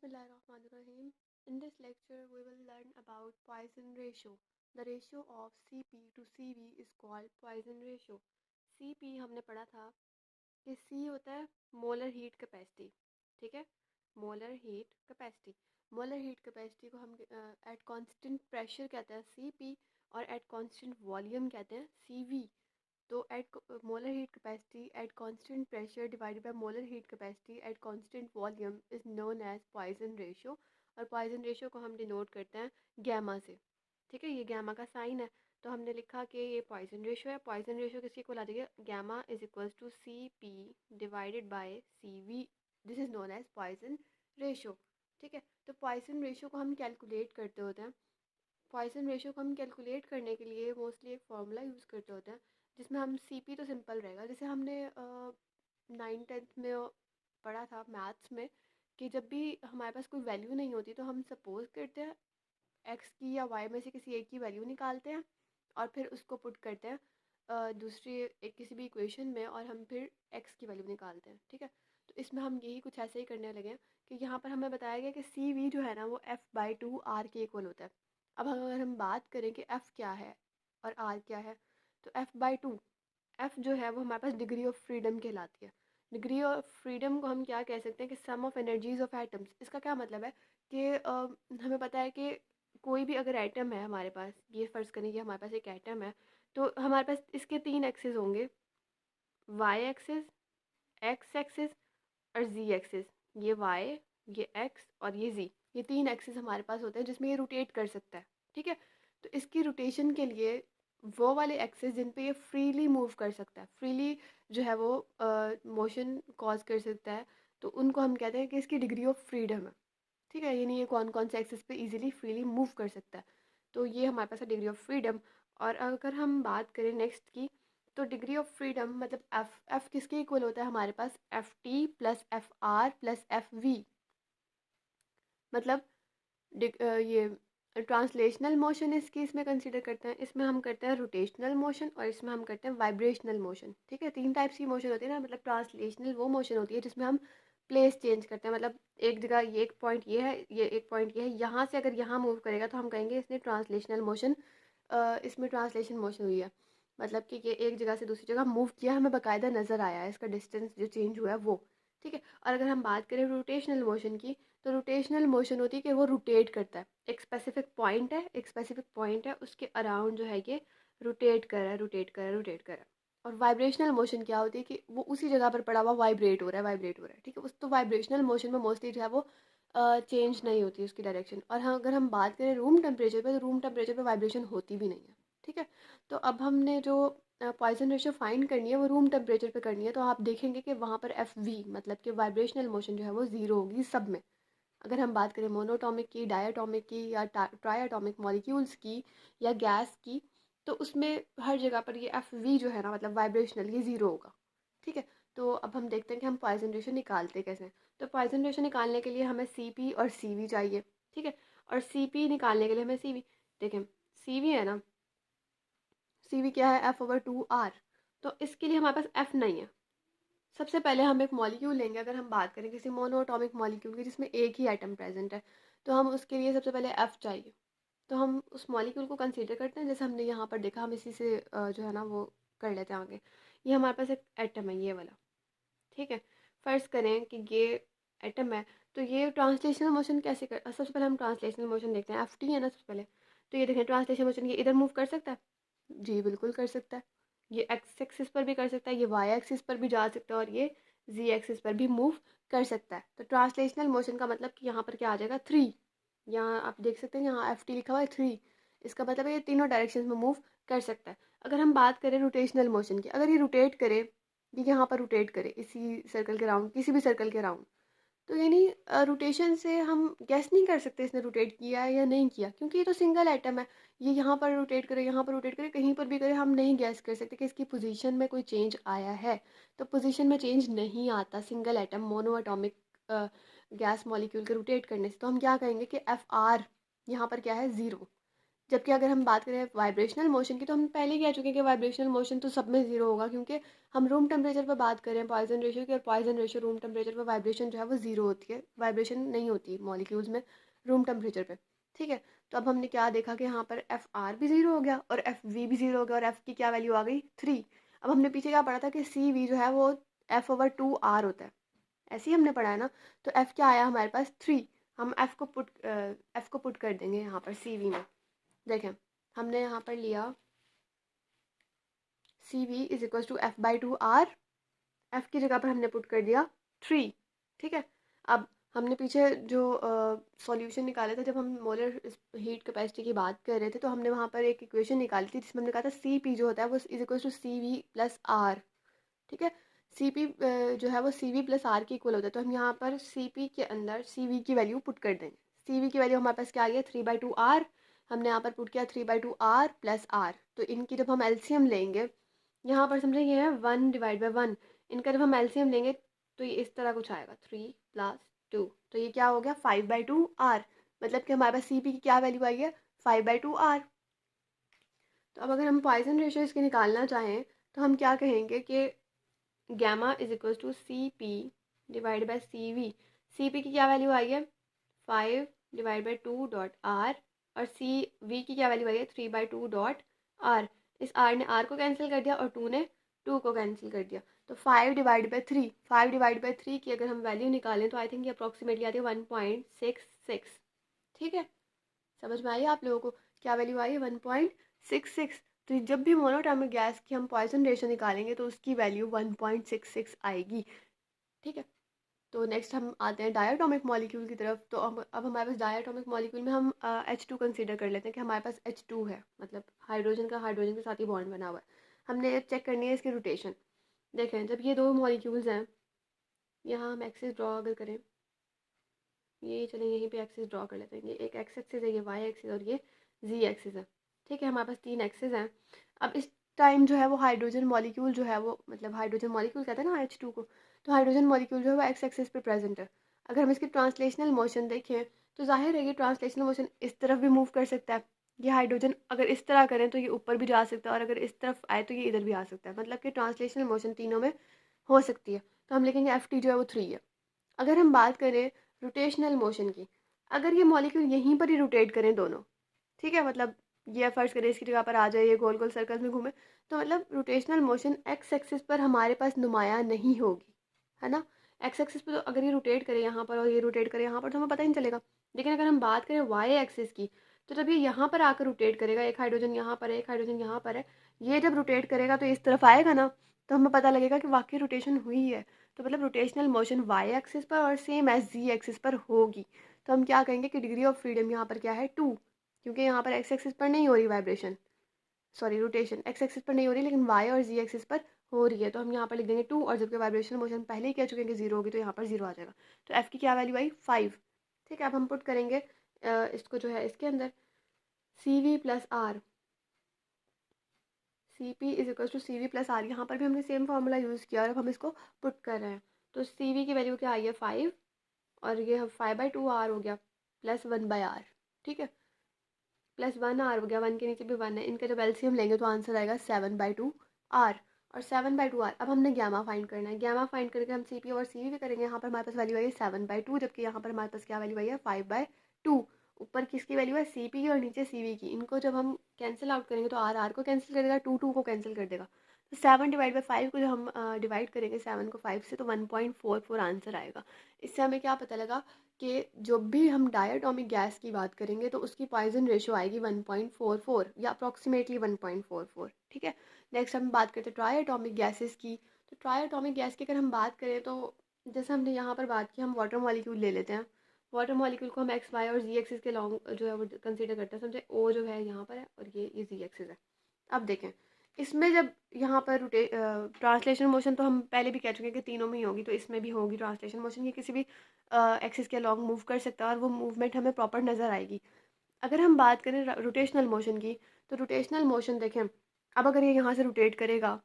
Bismillahirrahmanirrahim. In this lecture, we will learn about Poisson ratio. The ratio of Cp to Cv is called Poisson ratio. Cp हमने पढ़ा था कि C होता है molar heat capacity, ठीक है, molar heat capacity. Molar heat capacity को हम एट कांस्टेंट प्रेशर कहते हैं Cp और एट कांस्टेंट वॉल्यूम कहते हैं Cv। तो at molar heat capacity at constant pressure divided by molar heat capacity at constant volume is known as Poisson ratio. और Poisson ratio को हम डिनोट करते हैं गैमा से, ठीक है, ये गैमा का साइन है। तो हमने लिखा कि ये पॉइजन रेशियो है। पॉइजन रेशियो किसकी इक्वल आ जाएगी, gamma is equals to C P divided by C V. This is known as Poisson ratio, ठीक है। तो पॉइजन रेशियो को हम कैलकुलेट करते होते हैं। पॉइसन रेशियो को हम कैलकुलेट करने के लिए मोस्टली एक फार्मूला यूज़ करते होते हैं, जिसमें हम सीपी तो सिंपल रहेगा, जैसे हमने 9th-10th में पढ़ा था मैथ्स में कि जब भी हमारे पास कोई वैल्यू नहीं होती तो हम सपोज करते हैं एक्स की या वाई में से किसी एक की वैल्यू निकालते हैं और फिर उसको पुट करते हैं दूसरी एक किसी भी इक्वेशन में और हम फिर एक्स की वैल्यू निकालते हैं, ठीक है। तो इसमें हम यही कुछ ऐसे ही करने लगे हैं कि यहाँ पर हमें बताया गया कि सी वी जो है ना वो F/2 आर के इक्वल होता है। अब अगर हम बात करें कि F क्या है और R क्या है, तो F/2, F जो है वो हमारे पास डिग्री ऑफ फ्रीडम कहलाती है। डिग्री ऑफ फ्रीडम को हम क्या कह सकते हैं कि सम ऑफ एनर्जीज ऑफ एटम्स। इसका क्या मतलब है कि हमें पता है कि कोई भी अगर एटम है हमारे पास, ये फ़र्ज़ करें कि हमारे पास एक एटम है, तो हमारे पास इसके 3 एक्सिस होंगे, वाई एक्सिस, एक्स एक्सिस और जी एक्सिस। ये वाई, ये एक्स और ये जी, ये 3 एक्सिस हमारे पास होते हैं जिसमें ये रोटेट कर सकता है, ठीक है। तो इसकी रोटेशन के लिए वो वाले एक्सिस जिन पे ये फ्रीली मूव कर सकता है, फ्रीली जो है वो मोशन कॉज कर सकता है, तो उनको हम कहते हैं कि इसकी डिग्री ऑफ फ्रीडम है, ठीक है। यानी ये कौन कौन से एक्सिस पे इजीली फ्रीली मूव कर सकता है, तो ये हमारे पास है डिग्री ऑफ फ्रीडम। और अगर हम बात करें नेक्स्ट की, तो डिग्री ऑफ फ्रीडम मतलब एफ किसके इक्वल होता है हमारे पास, F T plus F R plus F V. मतलब ये ट्रांसलेशनल मोशन इसकी इसमें कंसिडर करते हैं। इसमें हम करते हैं रोटेशनल मोशन और इसमें हम करते हैं वाइब्रेशनल मोशन, ठीक है। 3 टाइप्स की मोशन होती है ना। मतलब ट्रांसलेशनल वो मोशन होती है जिसमें हम प्लेस चेंज करते हैं, मतलब एक जगह ये एक पॉइंट ये है, ये एक पॉइंट ये है, यहाँ से अगर यहाँ मूव करेगा तो हम कहेंगे इसने ट्रांसलेशनल मोशन, इसमें ट्रांसलेशन मोशन हुई है। मतलब कि ये एक जगह से दूसरी जगह मूव किया, हमें बाकायदा नज़र आया है इसका डिस्टेंस जो चेंज हुआ है वो, ठीक है। और अगर हम बात करें रोटेशनल मोशन की, तो रोटेशनल मोशन होती है कि वो रोटेट करता है। एक स्पेसिफिक पॉइंट है, एक स्पेसिफिक पॉइंट है, उसके अराउंड जो है ये रोटेट कर रहा है, रोटेट कर रहा है, रोटेट कर रहा है। और वाइब्रेशनल मोशन क्या होती है कि वो उसी जगह पर पड़ा हुआ वाइब्रेट हो रहा है, वाइब्रेट हो रहा है, ठीक है। उस तो वाइब्रेशनल मोशन में मोस्टली जो है वो चेंज नहीं होती उसकी डायरेक्शन। और हाँ, अगर हम बात करें रूम टेम्परेचर पे, तो रूम टेम्परेचर पे वाइब्रेशन होती भी नहीं है, ठीक है। तो अब हमने जो पॉइसन रेशियो फाइंड करनी है वो रूम टेम्परेचर पे करनी है। तो आप देखेंगे कि वहाँ पर एफ वी मतलब कि वाइब्रेशनल मोशन जो है वो ज़ीरो होगी सब में। अगर हम बात करें मोनोटॉमिक की, डायटॉमिक की या ट्राइएटॉमिक मॉलिक्यूल्स की या गैस की, तो उसमें हर जगह पर ये एफ वी जो है ना मतलब वाइब्रेशनल, ये ज़ीरो होगा, ठीक है। तो अब हम देखते हैं कि हम पॉइसन रेशियो निकालते कैसे हैं। तो पॉइसन रेशियो निकालने के लिए हमें सी पी और सी वी चाहिए, ठीक है। और सी पी निकालने के लिए हमें सी वी, देखें सी वी है ना, सी वी क्या है, F/2 R। तो इसके लिए हमारे पास F नहीं है। सबसे पहले हम एक मॉलिक्यूल लेंगे, अगर हम बात करें किसी मोनोटॉमिक मॉलिक्यूल की जिसमें एक ही एटम प्रेजेंट है, तो हम उसके लिए सबसे पहले F चाहिए। तो हम उस मॉलिक्यूल को कंसीडर करते हैं, जैसे हमने यहाँ पर देखा, हम इसी से जो है ना वो कर लेते हैं आगे। ये हमारे पास एक एटम है ये वाला, ठीक है। फ़र्ज़ करें कि ये एटम है, तो ये ट्रांसलेशनल मोशन कैसे कर, सबसे पहले हम ट्रांसलेशनल मोशन देखते हैं। F T है ना सबसे पहले, तो ये देखें ट्रांसलेशनल मोशन, ये इधर मूव कर सकता है, जी बिल्कुल कर सकता है। ये एक्स एक्सिस पर भी कर सकता है, ये वाई एक्सिस पर भी जा सकता है और ये जी एक्सिस पर भी मूव कर सकता है। तो ट्रांसलेशनल मोशन का मतलब कि यहाँ पर क्या आ जाएगा, 3। यहाँ आप देख सकते हैं यहाँ F T लिखा हुआ है 3। इसका मतलब है ये तीनों डायरेक्शन में मूव कर सकता है। अगर हम बात करें रोटेशनल मोशन की, अगर ये रोटेट करे, ये यहाँ पर रोटेट करे इसी सर्कल के राउंड, किसी भी सर्कल के राउंड, तो यानी रोटेशन से हम गैस नहीं कर सकते इसने रोटेट किया है या नहीं किया, क्योंकि ये तो सिंगल एटम है। ये यहाँ पर रोटेट करे, यहाँ पर रोटेट करे, कहीं पर भी करे, हम नहीं गैस कर सकते कि इसकी पोजीशन में कोई चेंज आया है। तो पोजीशन में चेंज नहीं आता single atom mono atomic gas molecule के रोटेट करने से। तो हम क्या कहेंगे कि F R यहाँ पर क्या है, ज़ीरो। जबकि अगर हम बात करें वाइब्रेशनल मोशन की, तो हम पहले ही कह चुके हैं कि वाइब्रेशनल मोशन तो सब में ज़ीरो होगा, क्योंकि हम रूम टेम्परेचर पर बात कर रहे हैं पॉइसन रेशियो की, और पॉइसन रेशियो रूम टेम्परेचर पर वाइब्रेशन जो है वो ज़ीरो होती है, वाइब्रेशन नहीं होती मॉलिक्यूल्स में रूम टेम्परेचर पे। ठीक है, तो अब हमने क्या देखा कि यहाँ पर एफ आर भी ज़ीरो हो गया और एफ वी भी ज़ीरो हो गया, और एफ की क्या वैल्यू आ गई 3। अब हमने पीछे क्या पढ़ा था कि सी वी जो है वो एफ ओवर 2 आर होता है, ऐसे ही हमने पढ़ा है ना। तो एफ क्या आया हमारे पास 3, हम एफ को पुट कर देंगे यहाँ पर सी वी में। देखें, हमने यहाँ पर लिया C V is equal to F by 2 R, F की जगह पर हमने पुट कर दिया 3। ठीक है, अब हमने पीछे जो सॉल्यूशन निकाला था, जब हम मोलर हीट कैपेसिटी की बात कर रहे थे, तो हमने वहाँ पर एक इक्वेशन निकाली थी जिसमें हमने कहा था सी पी जो होता है वो is equal to C V plus R. ठीक है, सी पी जो है वो सी वी प्लस आर के इक्वल होता है, तो हम यहाँ पर सी पी के अंदर सी वी की वैल्यू पुट कर देंगे। सी वी की वैल्यू हमारे पास क्या आ गई है 3/2 आर, हमने यहाँ पर पुट किया 3/2 आर प्लस आर। तो इनकी जब हम एलसीएम लेंगे, यहाँ पर समझे ये है 1/1, इनका जब हम एलसीएम लेंगे तो ये इस तरह कुछ आएगा 3+2, तो ये क्या हो गया 5/2 आर, मतलब कि हमारे पास सी पी की क्या वैल्यू आई है 5/2 आर। तो अब अगर हम पॉइसन रेशियो इसके निकालना चाहें, तो हम क्या कहेंगे कि gamma is equal to C P divide by C V. C P की क्या वैल्यू आई है 5/2 और सी वी की क्या वैल्यू आई है 3/2 इस आर ने आर को कैंसिल कर दिया और टू ने टू को कैंसिल कर दिया। तो 5/3 की अगर हम वैल्यू निकालें तो आई थिंक ये अप्रॉक्सीमेटली आती है 1.66। ठीक है, समझ में आई आप लोगों को क्या वैल्यू आई है 1.66। तो जब भी मोनोटॉमिक गैस की हम पॉइसन रेशियो निकालेंगे तो उसकी वैल्यू 1.66 आएगी। ठीक है, तो नेक्स्ट हम आते हैं डायटोमिक मॉलिक्यूल की तरफ। तो अब हमारे पास डायटोमिक मॉलिक्यूल में हम H2 कंसीडर कर लेते हैं कि हमारे पास H2 है, मतलब हाइड्रोजन का हाइड्रोजन के साथ ही बॉन्ड बना हुआ है। हमने चेक करनी है इसकी रोटेशन। देखें, जब ये दो मॉलिक्यूल्स हैं, यहाँ हम एक्सिस ड्रॉ अगर करें, ये चलें यहीं पे एक्सिस ड्रॉ कर लेते हैं। ये एक एक्स एक्सिस है, ये वाई एक्सिस और ये जी एक्सिस है। ठीक है, हमारे पास 3 एक्सिस हैं। अब इस टाइम जो है वो हाइड्रोजन मॉलिक्यूल जो है वो, मतलब हाइड्रोजन मॉलिक्यूल कहते हैं ना H2 को, तो हाइड्रोजन मॉलिक्यूल जो है वो एक्स एक्सिस पे प्रेजेंट है। अगर हम इसकी ट्रांसलेशनल मोशन देखें तो जाहिर है कि ट्रांसलेशनल मोशन इस तरफ भी मूव कर सकता है। ये हाइड्रोजन अगर इस तरह करें तो ये ऊपर भी जा सकता है, और अगर इस तरफ आए तो ये इधर भी आ सकता है, मतलब कि ट्रांसलेशनल मोशन तीनों में हो सकती है। तो हम लिखेंगे Ft जो है वो 3 है। अगर हम बात करें रोटेशनल मोशन की, अगर ये मॉलिक्यूल यहीं पर ही रोटेट करें दोनों, ठीक है, मतलब ये फर्स्ट करें इसकी जगह पर आ जाए, ये गोल गोल सर्कल में घूमे, तो मतलब रोटेशनल मोशन एक्स एक्सिस पर हमारे पास नुमाया नहीं होगी, है ना। एक्स एक्सिस पर तो अगर ये रोटेट करे यहाँ पर और ये रोटेट करे यहाँ पर तो हमें पता ही नहीं चलेगा। लेकिन अगर हम बात करें वाई एक्सिस की, तो जब ये यहाँ पर आकर रोटेट करेगा, एक हाइड्रोजन यहाँ पर है, एक हाइड्रोजन यहाँ पर है, ये जब रोटेट करेगा तो इस तरफ आएगा ना, तो हमें पता लगेगा कि वाकई रोटेशन हुई है। तो मतलब रोटेशनल मोशन वाई एक्सिस पर और सेम एज जी एक्सिस पर होगी। तो हम क्या कहेंगे कि डिग्री ऑफ फ्रीडम यहाँ पर क्या है 2, क्योंकि यहाँ पर एक्स एक्सिस पर नहीं हो रही vibration, sorry rotation x axis पर नहीं हो रही, लेकिन वाई और जी एक्सिस पर हो रही है। तो हम यहाँ पर लिख देंगे 2, और जबकि वाइब्रेशन मोशन पहले ही कह चुके हैं कि 0 होगी, तो यहाँ पर 0 आ जाएगा। तो एफ की क्या वैल्यू आई 5। ठीक है, अब हम पुट करेंगे इसको जो है इसके अंदर C V plus R, C P is equal to C V plus R. यहाँ पर भी हमने सेम फार्मूला यूज़ किया और अब हम इसको पुट कर रहे हैं। तो सी वी की वैल्यू क्या आई है 5, और ये 5/2 आर हो गया प्लस 1/r। ठीक है, प्लस 1 आर हो गया, 1 के नीचे भी 1 है, इनका जब एलसीएम लेंगे तो आंसर आएगा 7/2 आर। और 7/2 आर, अब हमने गैमा फाइंड करना है। गैमा फाइंड करके हम सी पी और सी वी भी करेंगे। यहाँ पर हमारे पास वैल्यू आई है 7/2, जबकि यहाँ पर हमारे पास क्या वैल्यू आई है 5/2। ऊपर किसकी वैल्यू है सी पी की और नीचे सी वी की, इनको जब हम कैंसिल आउट करेंगे तो आर आर को कैंसिल कर देगा, 2 को कैंसिल कर देगा। तो 7/5 को जब हम डिवाइड करेंगे 7 को 5 से, तो 1.44 आंसर आएगा। इससे हमें क्या पता लगा कि जब भी हम डायटोमिक गैस की बात करेंगे तो उसकी पॉइजन रेशो आएगी 1.44 या अप्रॉक्सीमेटली 1.44। ठीक है, नेक्स्ट हम बात करते हैं ट्राइएटॉमिक गैसेस की। तो ट्राइएटॉमिक गैस की अगर हम बात करें तो जैसे हमने यहाँ पर बात की, हम वाटर मॉलिक्यूल ले लेते हैं। वाटर मॉलिक्यूल को हम एक्स वाई और जी एक्सिस के लॉन्ग जो है वो कंसीडर करते हैं। समझे, ओ जो है यहाँ पर है और ये जी एक्सिस है। अब देखें, इसमें जब यहाँ पर ट्रांसलेशन मोशन तो हम पहले भी कह चुके हैं कि तीनों में ही होगी, तो इसमें भी होगी ट्रांसलेशन मोशन। ये किसी भी एक्सिस के अलॉन्ग मूव कर सकता है और वो मूवमेंट हमें प्रॉपर नज़र आएगी। अगर हम बात करें रोटेशनल मोशन की, तो रोटेशनल मोशन देखें, अब अगर ये यहाँ से रोटेट करेगा,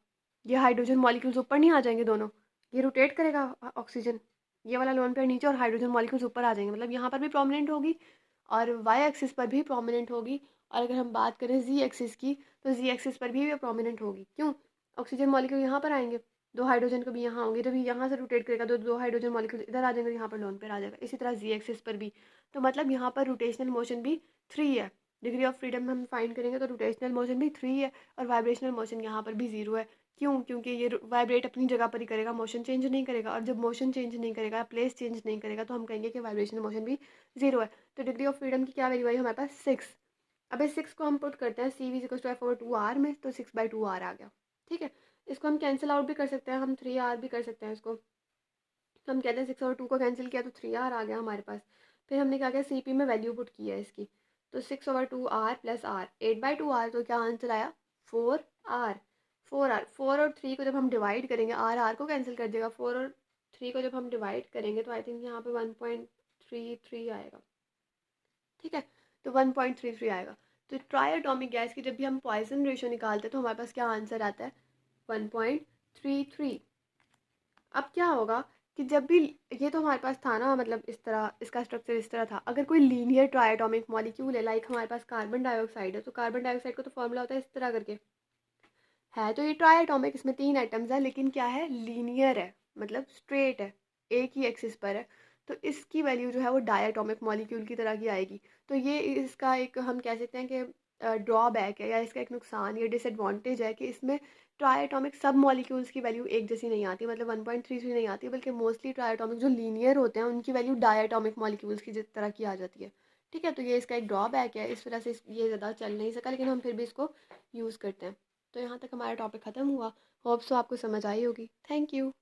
ये हाइड्रोजन मॉलिक्यूल्स ऊपर नहीं आ जाएंगे दोनों, ये रोटेट करेगा ऑक्सीजन, ये वाला लोन पेयर नीचे और हाइड्रोजन मॉलिक्यूल्स ऊपर आ जाएंगे, मतलब यहाँ पर भी प्रोमिनेंट होगी और वाई एक्सिस पर भी प्रोमिनेंट होगी और अगर हम बात करें जी एक्सिस की, तो जी एक्सिस पर भी ये प्रोमिनेंट होगी। क्यों? ऑक्सीजन मॉलिक्यूल यहाँ पर आएंगे, 2 हाइड्रोजन को भी यहाँ होंगे, जब यहाँ से रोटेट करेगा तो 2 हाइड्रोजन मॉलिक्यूल इधर आ जाएंगे, यहाँ पर लोन पेयर आ जाएगा। इसी तरह जी एक्सिस पर भी, तो मतलब यहाँ पर रोटेशनल मोशन भी 3 है। डिग्री ऑफ फ्रीडम हम फाइंड करेंगे तो रोटेशनल मोशन भी 3 है और वाइब्रेशनल मोशन यहाँ पर भी 0 है। क्यों? क्योंकि ये वाइब्रेट अपनी जगह पर ही करेगा, मोशन चेंज नहीं करेगा, और जब मोशन चेंज नहीं करेगा, प्लेस चेंज नहीं करेगा, तो हम कहेंगे कि वाइब्रेशनल मोशन भी 0 है। तो डिग्री ऑफ फ्रीडम की क्या वैल्यू आई हमारे पास? 6। अब इस 6 को हम पुट करते हैं C V equal to F over 2 R में, तो 6/2 आर आ गया। ठीक है, इसको हम कैंसिल आउट भी कर सकते हैं, हम 3 आर भी कर सकते हैं इसको। तो हम कहते हैं 6 और 2 को कैंसिल किया तो 3 आर आ गया हमारे पास। फिर हमने क्या किया, सी पी में वैल्यू पुट की है इसकी, तो 6/2 आर प्लस आर, 8/2 आर, तो क्या आंसर आया? 4 आर। 4 आर, 4 और 3 को जब हम डिवाइड करेंगे, आर आर को कैंसिल कर देगा, 4 और 3 को जब हम डिवाइड करेंगे तो आई थिंक यहाँ पे 1.33 आएगा। ठीक है, तो 1.33 आएगा। तो ट्राई एटॉमिक गैस की जब भी हम पॉइजन रेशियो निकालते हैं तो हमारे पास क्या आंसर आता है? 1.33। अब क्या होगा कि जब भी, ये तो हमारे पास था ना, मतलब इस तरह इसका स्ट्रक्चर इस तरह था। अगर कोई लीनियर ट्राइएटॉमिक मॉलिक्यूल है, लाइक हमारे पास कार्बन डाइऑक्साइड है, तो कार्बन डाइऑक्साइड का तो फॉर्मूला होता है इस तरह करके, है तो ये ट्राइएटॉमिक, इसमें 3 एटम्स है, लेकिन क्या है, लीनियर है, मतलब स्ट्रेट है, एक ही एक्सिस पर है। तो इसकी वैल्यू जो है वो डायटोमिक मॉलिक्यूल की तरह की आएगी। तो ये इसका एक हम कह सकते हैं कि ड्रॉबैक है, या इसका एक नुकसान या डिसएडवांटेज है कि इसमें ट्राइएटॉमिक सब मॉलिक्यूल्स की वैल्यू एक जैसी नहीं आती, मतलब 1.33 नहीं आती, बल्कि मोस्टली ट्राइएटॉमिक जो लीनियर होते हैं उनकी वैल्यू डायटोमिक मॉलिक्यूल्स की जिस तरह की आ जाती है। ठीक है, तो ये इसका एक ड्रॉबैक है, इस वजह से ये ज़्यादा चल नहीं सका, लेकिन हम फिर भी इसको यूज़ करते हैं। तो यहाँ तक हमारा टॉपिक ख़त्म हुआ। होप सो आपको समझ आई होगी। Thank you.